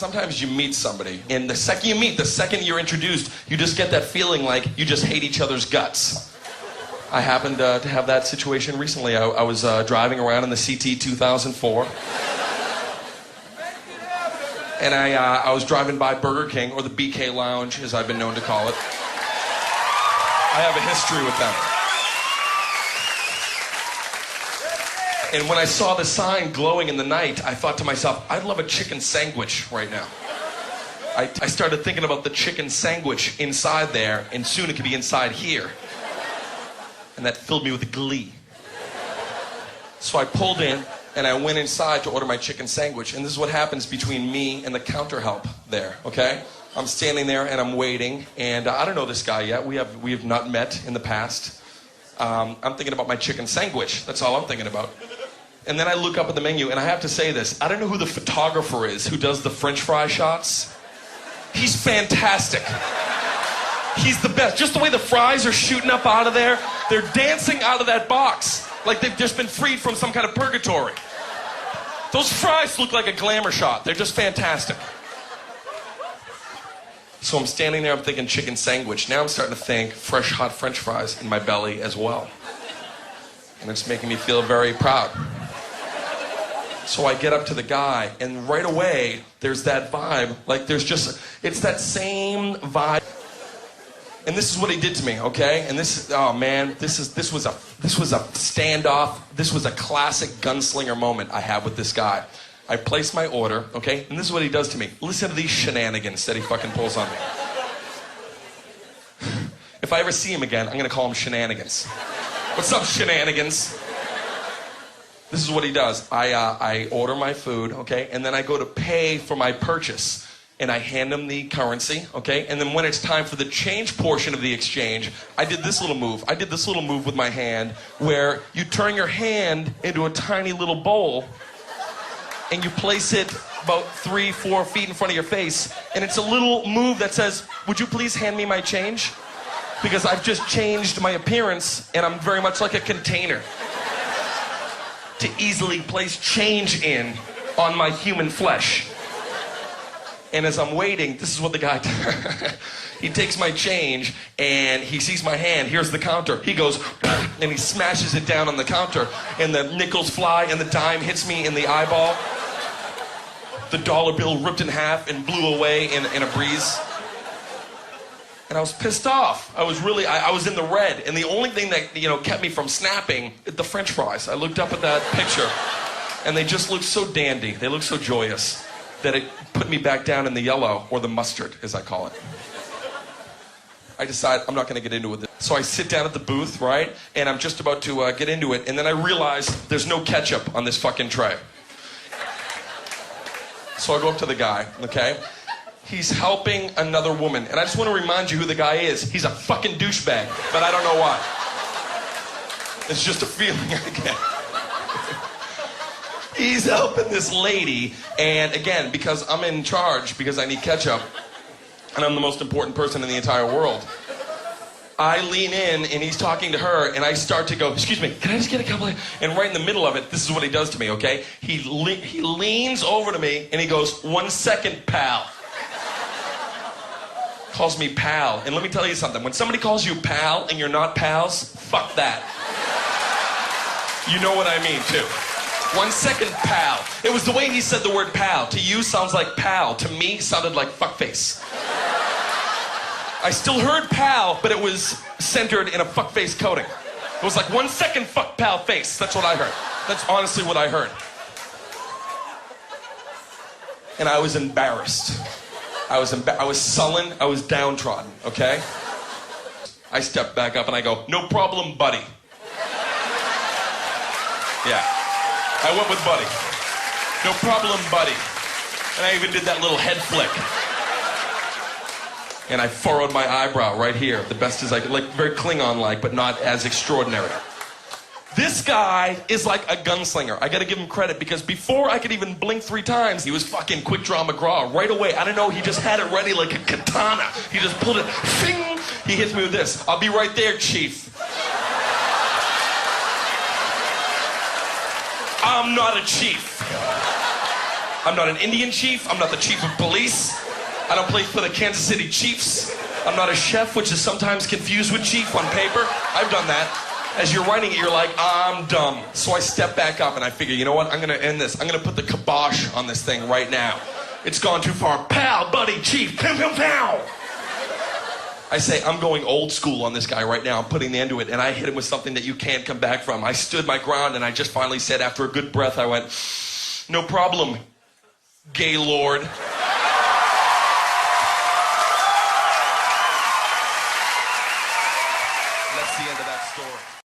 Sometimes you meet somebody, and the second you meet, the second you're introduced, you just get that feeling like you just hate each other's guts. I happened to have that situation recently. I was driving around in the CT 2004. And I was driving by Burger King, or the BK Lounge, as I've been known to call it. I have a history with them. And when I saw the sign glowing in the night, I thought to myself, I'd love a chicken sandwich right now. I started thinking about the chicken sandwich inside there, and soon it could be inside here. And that filled me with glee. So I pulled in, and I went inside to order my chicken sandwich. And this is what happens between me and the counter help there, okay? I'm standing there, and I'm waiting, and I don't know this guy yet. We have not met in the past. I'm thinking about my chicken sandwich. That's all I'm thinking about. And then I look up at the menu, and I have to say this. I don't know who the photographer is who does the French fry shots. He's fantastic. He's the best. Just the way the fries are shooting up out of there, they're dancing out of that box like they've just been freed from some kind of purgatory. Those fries look like a glamour shot. They're just fantastic. So I'm standing there, I'm thinking chicken sandwich. Now I'm starting to think fresh, hot French fries in my belly as well. And it's making me feel very proud. So I get up to the guy, and right away, there's that vibe. Like it's that same vibe. And this is what he did to me, okay? And this was a standoff. This was a classic gunslinger moment I had with this guy. I placed my order, okay? And this is what he does to me. Listen to these shenanigans that he fucking pulls on me. If I ever see him again, I'm gonna call him Shenanigans. What's up, Shenanigans? This is what he does. I order my food, okay? And then I go to pay for my purchase. And I hand him the currency, okay? And then when it's time for the change portion of the exchange, I did this little move. I did this little move with my hand where you turn your hand into a tiny little bowl and you place it about 3-4 feet in front of your face. And it's a little move that says, would you please hand me my change? Because I've just changed my appearance and I'm very much like a container to easily place change in on my human flesh. And as I'm waiting, this is what the guy does. He takes my change, and he sees my hand. Here's the counter. He goes, and he smashes it down on the counter, and the nickels fly, and the dime hits me in the eyeball. The dollar bill ripped in half and blew away in a breeze. And I was pissed off. I was in the red, and the only thing that kept me from snapping, the French fries. I looked up at that picture, and they just looked so dandy. They looked so joyous that it put me back down in the yellow, or the mustard, as I call it. I decide I'm not going to get into it. So I sit down at the booth, right? And I'm just about to get into it, and then I realize there's no ketchup on this fucking tray. So I go up to the guy, okay? He's helping another woman, and I just want to remind you who the guy is. He's a fucking douchebag, but I don't know why. It's just a feeling I get. He's helping this lady, and again, because I'm in charge, because I need ketchup, and I'm the most important person in the entire world, I lean in, and he's talking to her, and I start to go, excuse me, can I just get a couple of... And right in the middle of it, this is what he does to me, okay? He leans over to me, and he goes, 1 second, pal. Calls me pal. And let me tell you something. When somebody calls you pal, and you're not pals, fuck that. You know what I mean, too. 1 second, pal. It was the way he said the word pal. To you, sounds like pal. To me, sounded like fuckface. I still heard pal, but it was centered in a fuckface coating. It was like 1 second, fuck pal face. That's what I heard. That's honestly what I heard. And I was embarrassed. I was sullen. I was downtrodden, okay? I stepped back up and I go, no problem, buddy. Yeah. I went with buddy. No problem, buddy. And I even did that little head flick. And I furrowed my eyebrow right here, the best as I could, like very Klingon-like, but not as extraordinary. This guy is like a gunslinger. I gotta give him credit, because before I could even blink 3 times, he was fucking Quick Draw McGraw right away. I don't know, he just had it ready like a katana. He just pulled it, fing! He hits me with this. I'll be right there, chief. I'm not a chief. I'm not an Indian chief. I'm not the chief of police. I don't play for the Kansas City Chiefs. I'm not a chef, which is sometimes confused with chief on paper. I've done that. As you're writing it, you're like, I'm dumb. So I step back up and I figure, you know what? I'm going to end this. I'm going to put the kibosh on this thing right now. It's gone too far. Pal, buddy, chief, pow, pow, pow. I say, I'm going old school on this guy right now. I'm putting the end to it. And I hit him with something that you can't come back from. I stood my ground and I just finally said, after a good breath, I went, no problem, Gaylord.